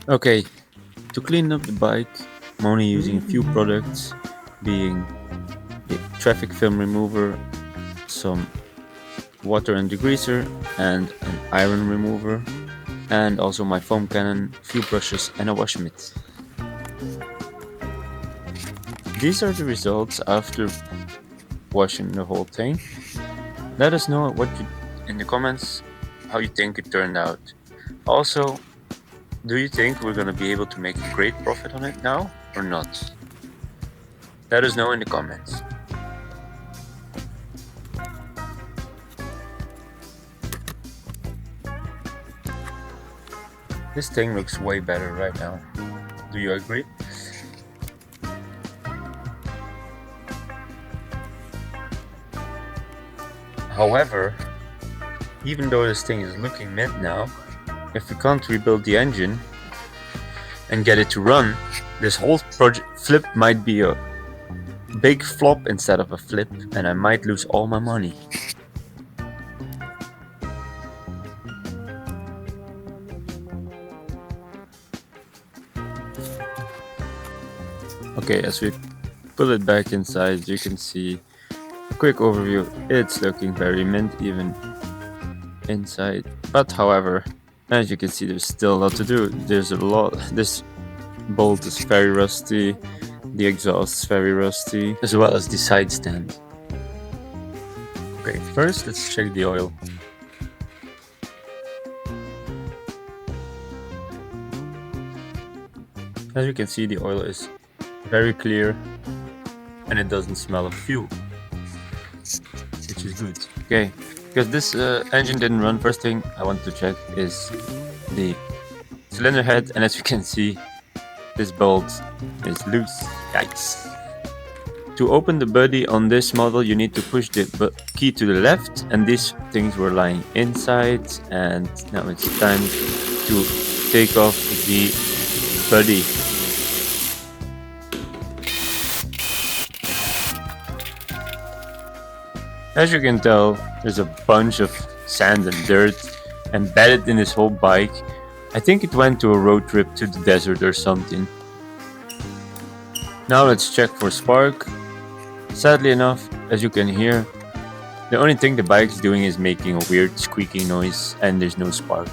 Okay, to clean up the bike, I'm only using a few products, being the traffic film remover, some water and degreaser, and an iron remover, and also my foam cannon, a few brushes, and a wash mitt. These are the results after washing the whole thing. Let us know in the comments how you think it turned out. Also, do you think we're gonna be able to make a great profit on it now or not? Let us know in the comments. This thing looks way better right now. Do you agree? However, even though this thing is looking mint now, if we can't rebuild the engine and get it to run, this whole project flip might be a big flop instead of a flip, and I might lose all my money. Okay, as we pull it back inside, you can see a quick overview. It's looking very mint even inside, but however, as you can see, there's still a lot to do. There's a lot. This bolt is very rusty, the exhaust is very rusty, as well as the side stand. Okay, first let's check the oil. As you can see, the oil is very clear and it doesn't smell of fuel, which is good. Okay, because this engine didn't run, first thing I want to check is the cylinder head, and as you can see, this bolt is loose. Yikes. To open the body on this model, you need to push the key to the left, and these things were lying inside, and now it's time to take off the body. As you can tell, there's a bunch of sand and dirt embedded in this whole bike. I think it went to a road trip to the desert or something. Now let's check for spark. Sadly enough, as you can hear, the only thing the bike is doing is making a weird squeaking noise, and there's no spark.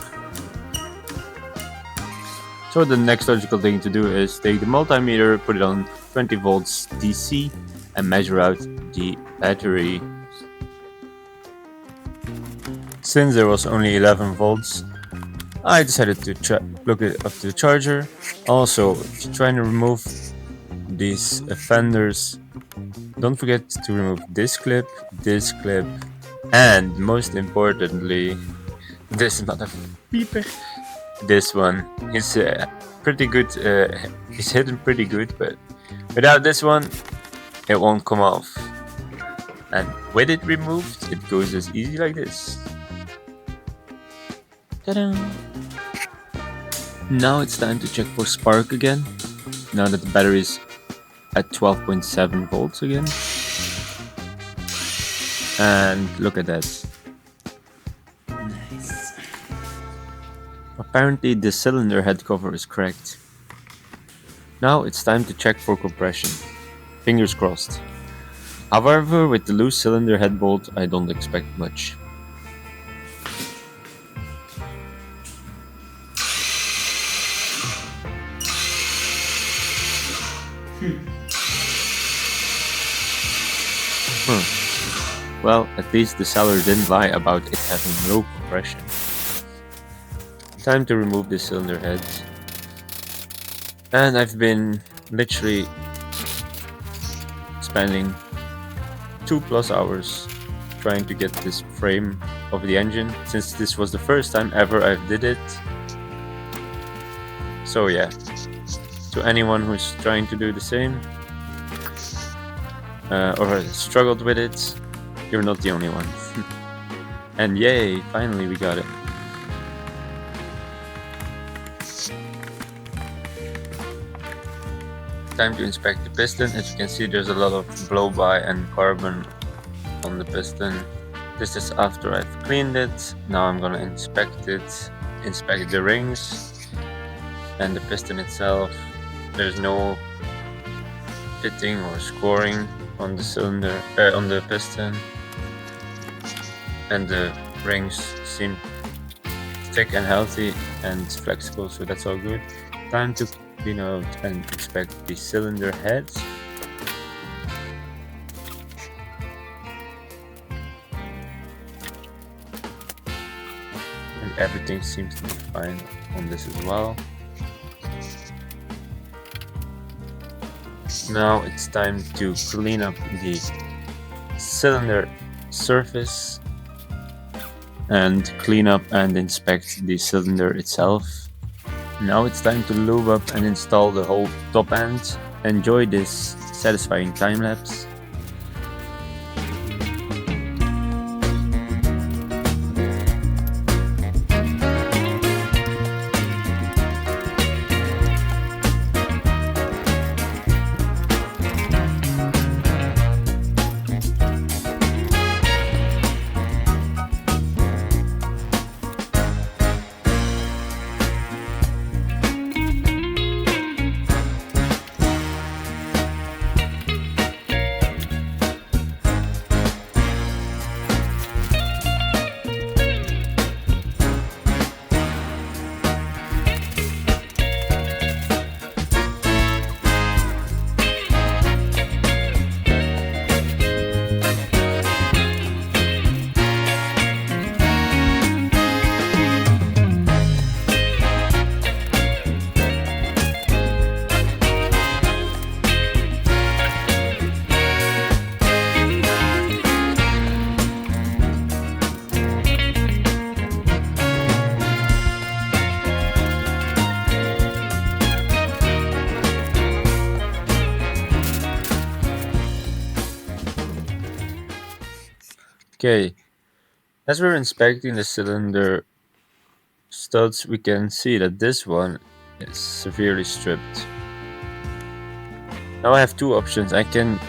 So the next logical thing to do is take the multimeter, put it on 20 volts DC, and measure out the battery. Since there was only 11 volts, I decided to plug it up to the charger. Also, if you're trying to remove these fenders, don't forget to remove this clip, and most importantly, this motherfucker. This one is pretty good, it's hidden pretty good, but without this one, it won't come off. And with it removed, it goes as easy like this. Ta-da! Now it's time to check for spark again, now that the battery is at 12.7 volts again. And look at that. Nice. Apparently the cylinder head cover is cracked. Now it's time to check for compression. Fingers crossed. However, with the loose cylinder head bolt, I don't expect much. Well, at least the seller didn't lie about it having low compression. Time to remove the cylinder head. And I've been literally spending 2+ hours trying to get this frame of the engine, since this was the first time ever I did it. So yeah, to anyone who's trying to do the same or has struggled with it, you're not the only one. And yay, finally we got it. Time to inspect the piston. As you can see, there's a lot of blow-by and carbon on the piston. This is after I've cleaned it. Now I'm gonna inspect it, inspect the rings. and the piston itself, there's no fitting or scoring on the cylinder, on the piston, and the rings seem thick and healthy and flexible, so that's all good. Time to clean out and inspect the cylinder heads. And everything seems to be fine on this as well. Now it's time to clean up the cylinder surface and clean up and inspect the cylinder itself. Now it's time to lube up and install the whole top end. Enjoy this satisfying time lapse. Okay, as we're inspecting the cylinder studs, we can see that this one is severely stripped. Now I have two options. I can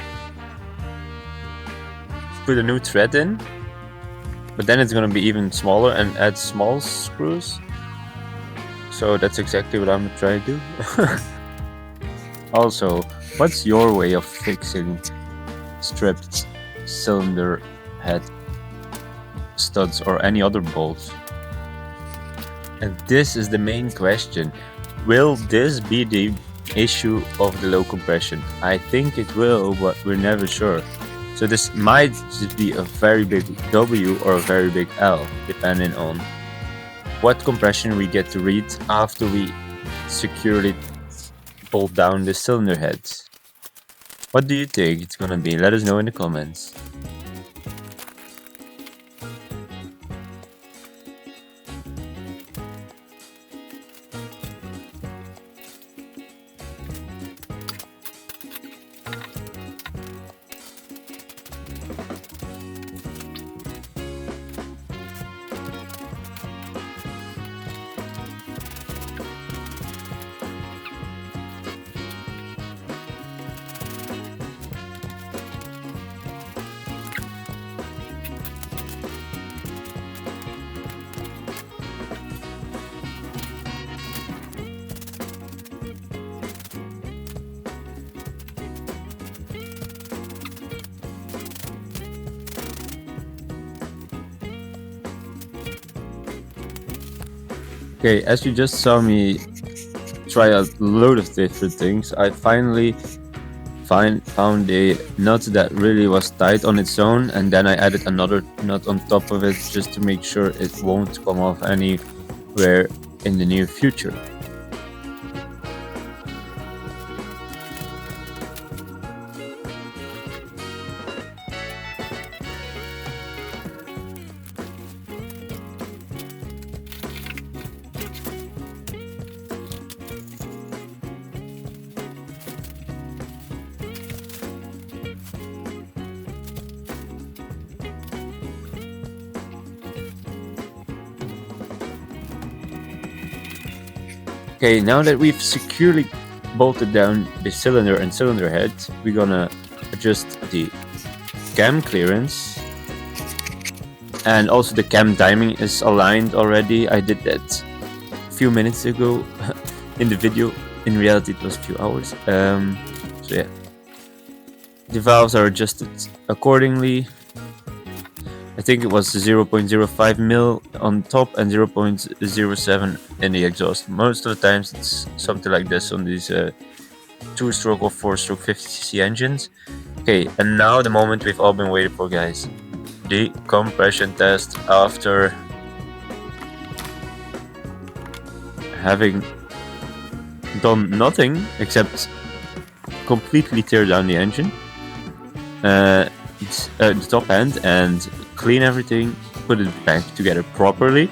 put a new thread in, but then it's gonna be even smaller, and add small screws. So that's exactly what I'm gonna try to do. Also, what's your way of fixing stripped cylinder head studs or any other bolts? And this is the main question. Will this be the issue of the low compression? I think it will, but we're never sure. So this might just be a very big W or a very big L, depending on what compression we get to read after we securely bolt down the cylinder heads. What do you think it's gonna be? Let us know in the comments. Okay, as you just saw me try a load of different things, I finally found a nut that really was tight on its own, and then I added another nut on top of it just to make sure it won't come off anywhere in the near future. Okay, now that we've securely bolted down the cylinder and cylinder head, we're gonna adjust the cam clearance, and also the cam timing is aligned already. I did that a few minutes ago. in the video. In reality, it was a few hours. So yeah, the valves are adjusted accordingly. I think it was 0.05 mil on top and 0.07 in the exhaust. Most of the times it's something like this on these 2-stroke or 4-stroke 50cc engines. Okay, and now the moment we've all been waiting for, guys. The compression test after having done nothing except completely tear down the engine, the top end, and clean everything, put it back together properly,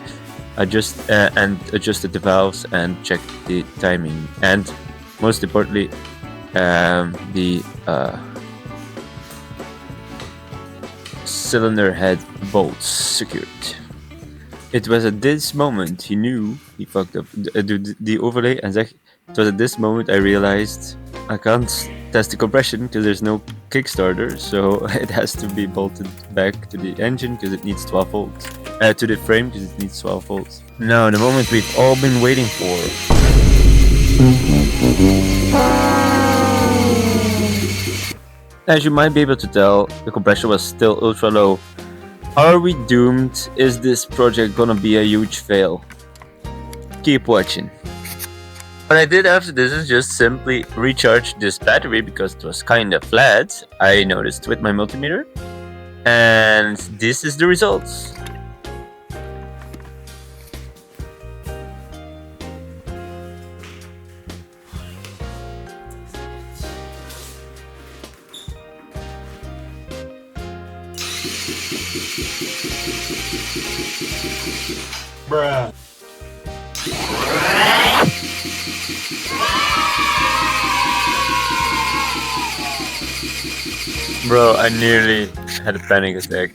adjusted the valves and checked the timing, and most importantly, the cylinder head bolts secured. It was at this moment he knew he fucked up the overlay, and it was at this moment I realized I can't test the compression because there's no Kickstarter, so it has to be bolted back to the engine because it needs 12 volts. To the frame because it needs 12 volts. Now, the moment we've all been waiting for. As you might be able to tell, the compression was still ultra low. Are we doomed? Is this project gonna be a huge fail? Keep watching. What I did after this is just simply recharge this battery because it was kinda flat, I noticed with my multimeter. And this is the results. Bruh. Bro, I nearly had a panic attack.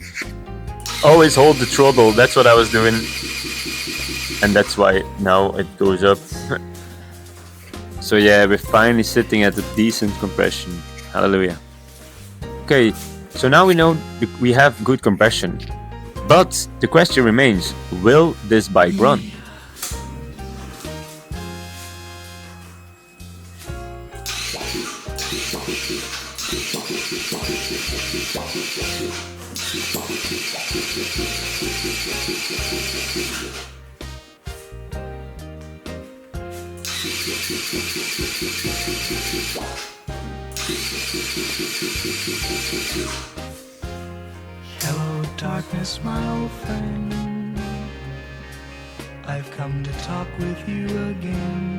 Always hold the throttle, that's what I was doing. And that's why now it goes up. So yeah, we're finally sitting at a decent compression. Hallelujah. Okay, so now we know we have good compression. But the question remains, will this bike run? Hello, darkness, my old friend. I've come to talk with you again.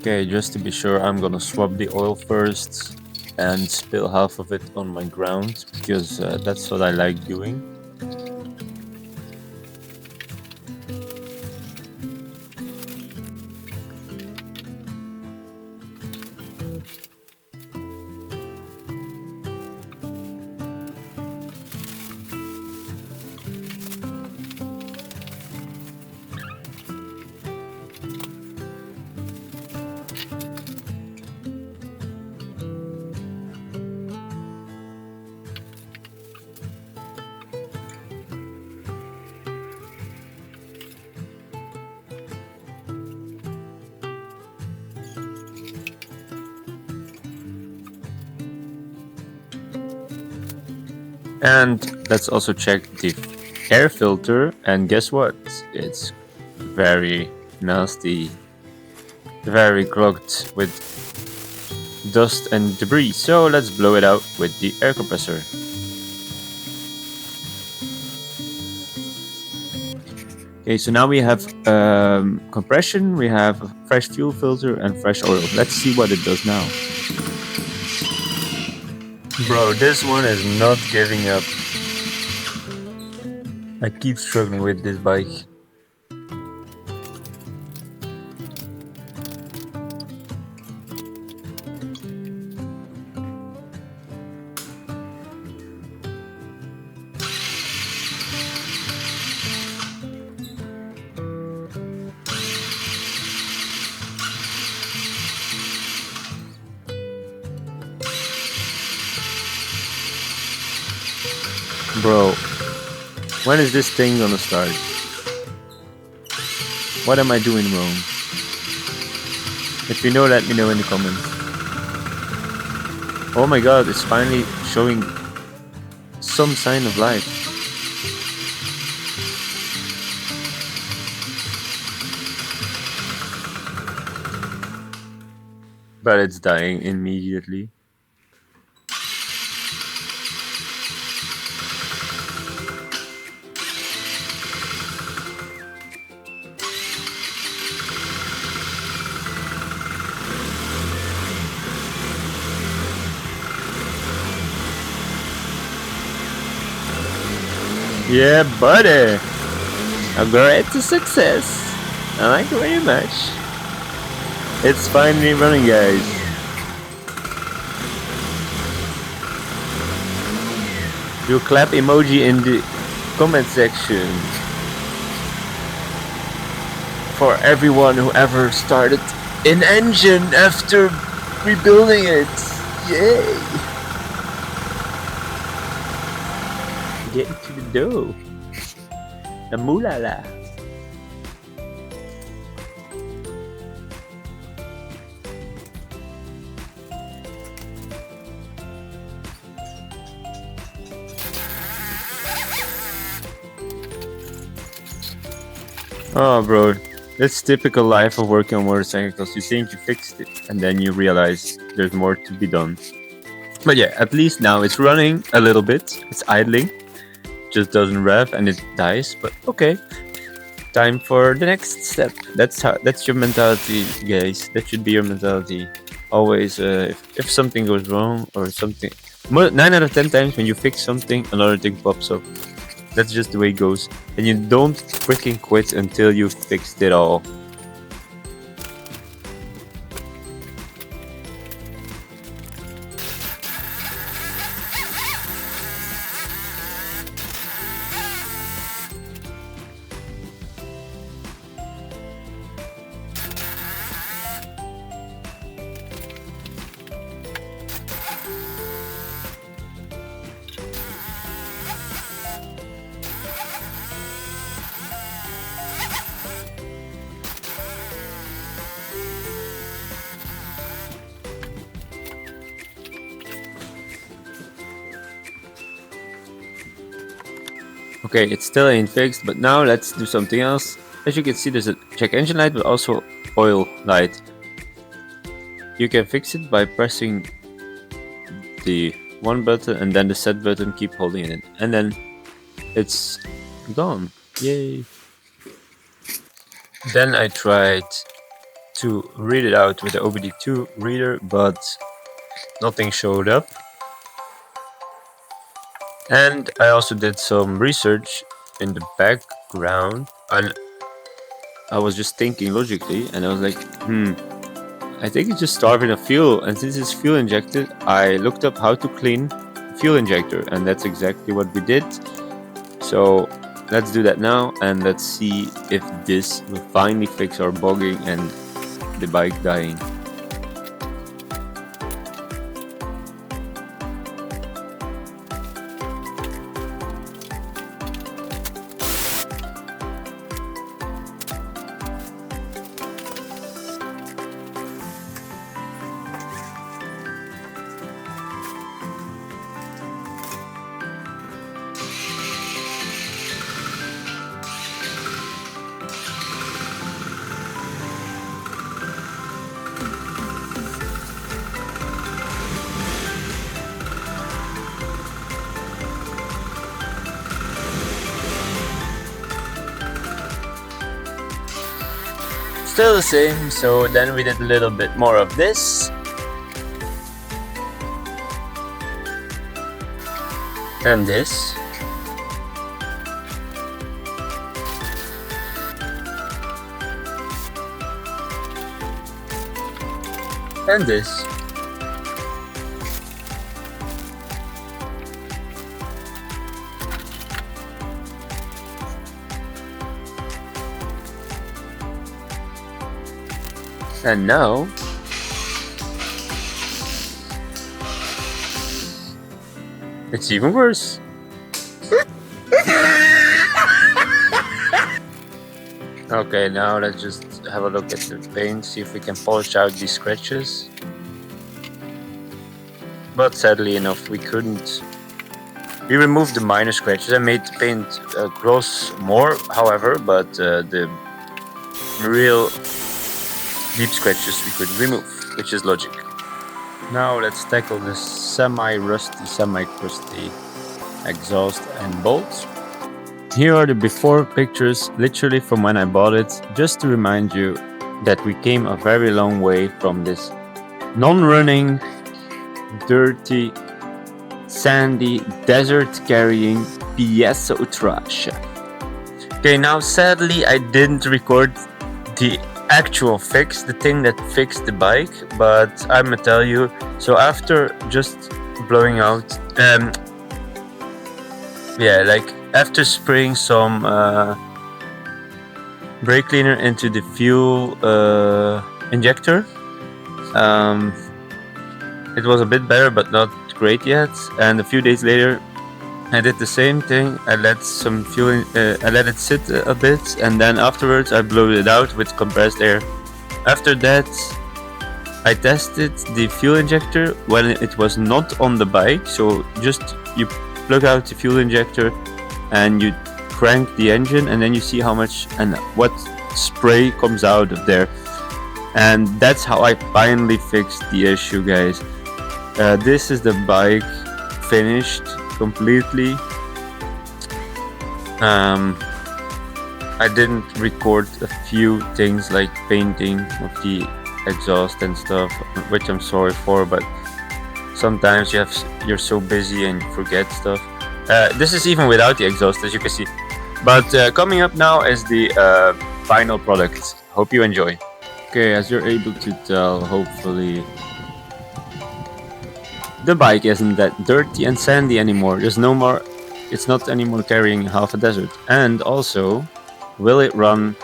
Okay, just to be sure, I'm gonna swap the oil first and spill half of it on my ground because that's what I like doing. And let's also check the air filter, and guess what? It's very nasty, very clogged with dust and debris. So let's blow it out with the air compressor. Okay, so now we have compression, we have a fresh fuel filter and fresh oil. Let's see what it does now. Bro, this one is not giving up. I keep struggling with this bike. Bro, when is this thing gonna start? What am I doing wrong? If you know, let me know in the comments. Oh my god, it's finally showing some sign of life. But it's dying immediately. Yeah, buddy! A great success! I like it very much. It's finally running, guys. Do a clap emoji in the comment section for everyone who ever started an engine after rebuilding it. Yay! Get into the dough. The moulala. Oh, bro. That's typical life of working on motorcycles. You think you fixed it, and then you realize there's more to be done. But yeah, at least now it's running a little bit. It's idling. Just doesn't rev and it dies, but okay. Time for the next step. That's your mentality, guys. That should be your mentality. Always, if something goes wrong or something, 9 out of 10 times when you fix something, another thing pops up. That's just the way it goes, and you don't freaking quit until you've fixed it all. Okay, it still ain't fixed, but now let's do something else. As you can see, there's a check engine light, but also oil light. You can fix it by pressing the one button and then the set button, keep holding it, and then it's gone. Yay! Then I tried to read it out with the OBD2 reader, but nothing showed up. And I also did some research in the background, and I was just thinking logically, and I was like, I think it's just starving of fuel, and since it's fuel injected, I looked up how to clean fuel injector, and that's exactly what we did. So let's do that now, and let's see if this will finally fix our bogging and the bike dying. Still the same, so then we did a little bit more of this. And this. And this. And now it's even worse. Okay, now let's just have a look at the paint, see if we can polish out these scratches. But sadly enough, we couldn't. We removed the minor scratches and made the paint gloss more, however, but the real deep scratches we could remove, which is logic. Now let's tackle this semi-rusty, semi-crusty exhaust and bolts. Here are the before pictures, literally from when I bought it, just to remind you that we came a very long way from this non-running, dirty, sandy, desert-carrying piezo trash. Okay, now sadly I didn't record the actual fix, the thing that fixed the bike, but I'm gonna tell you. So after just blowing out, after spraying some brake cleaner into the fuel injector, it was a bit better, but not great yet. And a few days later, I did the same thing. I let some fuel, I let it sit a bit, and then afterwards I blew it out with compressed air. After that, I tested the fuel injector when it was not on the bike. So just you plug out the fuel injector and you crank the engine, and then you see how much and what spray comes out of there. And that's how I finally fixed the issue, guys. This is the bike finished completely. I didn't record a few things like painting of the exhaust and stuff, which I'm sorry for, but sometimes you're so busy and you forget stuff. This is even without the exhaust, as you can see. But coming up now is the final product. Hope you enjoy. Okay, as you're able to tell, hopefully, the bike isn't that dirty and sandy anymore. There's no more, it's not anymore carrying half a desert. And also, will it run?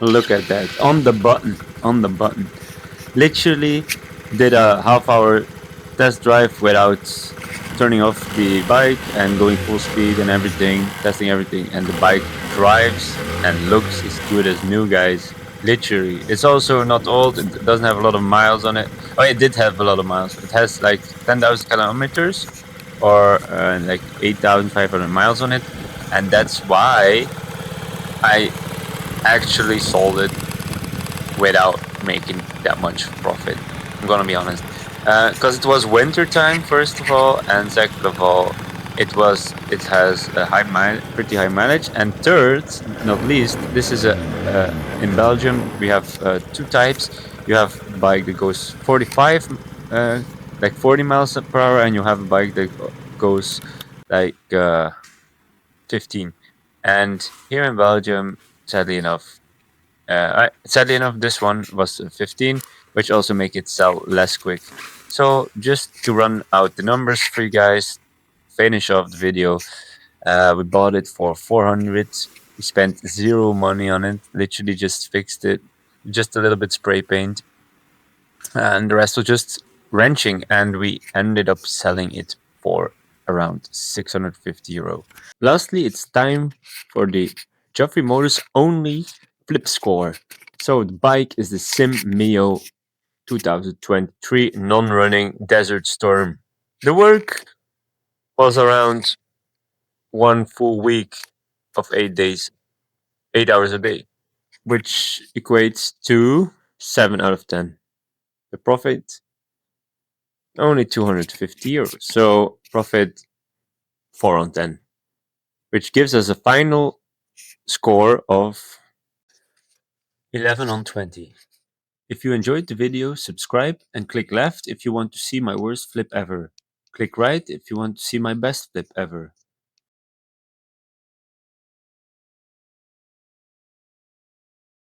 Look at that, on the button. Literally did a half-hour test drive without turning off the bike and going full speed and everything, testing everything, and the bike drives and looks as good as new, guys. Literally. It's also not old, it doesn't have a lot of miles on it. Oh, it did have a lot of miles. It has like 10,000 kilometers or like 8,500 miles on it, and that's why I actually sold it without making that much profit. I'm gonna be honest, because it was winter time, first of all, and second of all, it has a pretty high mileage, and third, not least, this is in Belgium we have two types. You have a bike that goes 45, like 40 miles per hour, and you have a bike that goes like 15. And here in Belgium, sadly enough, this one was 15, which also make it sell less quick. So just to run out the numbers for you guys, finish off the video, we bought it for 400. We spent zero money on it, literally just fixed it, just a little bit spray paint, and the rest was just wrenching, and we ended up selling it for around 650 euro. Lastly, it's time for the JoffreyMotors only flip score. So the bike is the Sim Mio 2023 non-running Desert Storm. The work was around 1 full week of 8 days, 8 hours a day, which equates to 7 out of 10. The profit, only 250 euros. So profit 4 on 10, which gives us a final score of 11 on 20. If you enjoyed the video, subscribe and click left if you want to see my worst flip ever. Click right if you want to see my best flip ever.